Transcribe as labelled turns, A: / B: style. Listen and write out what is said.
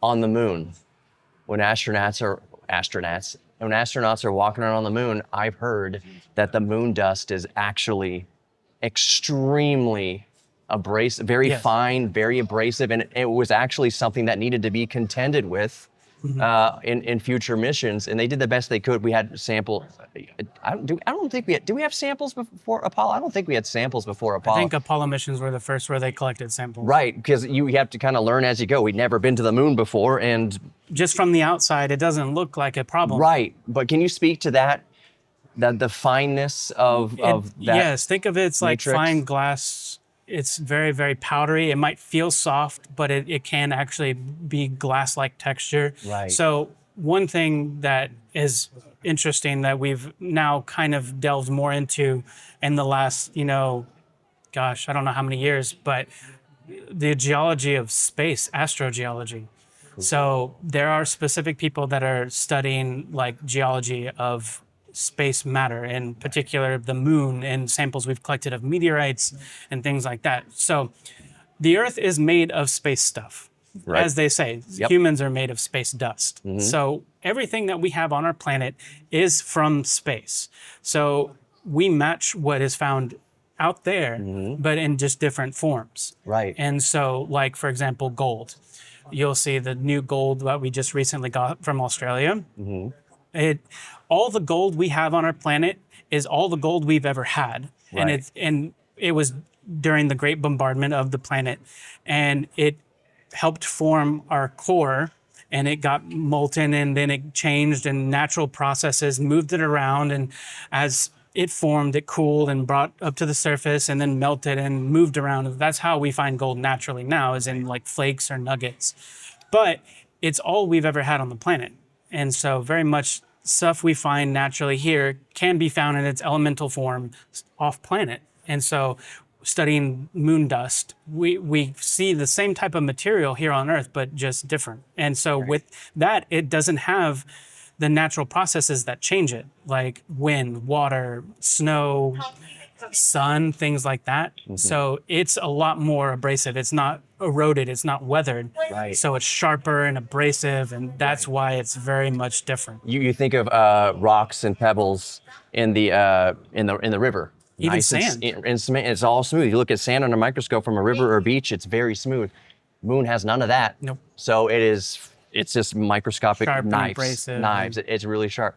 A: on the moon, when astronauts are walking around on the moon, I've heard that the moon dust is actually extremely abrasive, very
B: Yes.
A: fine, very abrasive, and it was actually something that needed to be contended with in future missions, and they did the best they could. We had sample. I don't think we had. Do we have samples before Apollo? I don't think we had samples before
B: I
A: Apollo.
B: think Apollo missions were the first where they collected samples.
A: Right, because you have to kind of learn as you go. We'd never been to the moon before, and
B: Just from the outside, it doesn't look like a problem.
A: right. But can you speak to that? The fineness of that
B: Yes, think of it, it's like
A: matrix?
B: fine glass. It's very, very powdery. It might feel soft, but it can actually be glass-like texture.
A: Right.
B: So one thing that is interesting that we've now kind of delved more into in the last, gosh, I don't know how many years, but the geology of space, astrogeology. So there are specific people that are studying like geology of space matter, in particular the moon and samples we've collected of meteorites and things like that. So the Earth is made of space stuff.
A: Right.
B: As they say,
A: Yep.
B: humans are made of space dust. So everything that we have on our planet is from space. So we match what is found out there, but in just different forms.
A: Right.
B: And so, like, for example, gold. You'll see the new gold that we just recently got from Australia. All the gold we have on our planet is all the gold we've ever had.
A: Right.
B: And it was during the great bombardment of the planet, and it helped form our core, and it got molten, and then it changed, and natural processes moved it around, and as it formed, it cooled and brought up to the surface and then melted and moved around. That's how we find gold naturally now, is in like flakes or nuggets. But it's all we've ever had on the planet. And so very much stuff we find naturally here can be found in its elemental form off planet. And so studying moon dust, we see the same type of material here on Earth, but just different. And so with that, it doesn't have the natural processes that change it, like wind, water, snow, sun, things like that. So it's a lot more abrasive. It's not eroded, it's not weathered.
A: Right.
B: So it's sharper and abrasive, and that's why it's very much different.
A: You think of rocks and pebbles in the river.
B: Even
A: Nice
B: sand.
A: and cement. It's all smooth. You look at sand under a microscope from a river or a beach. It's very smooth. Moon has none of that.
B: Nope.
A: So it's just microscopic
B: Sharp and
A: knives.
B: abrasive
A: Knives. It's really sharp.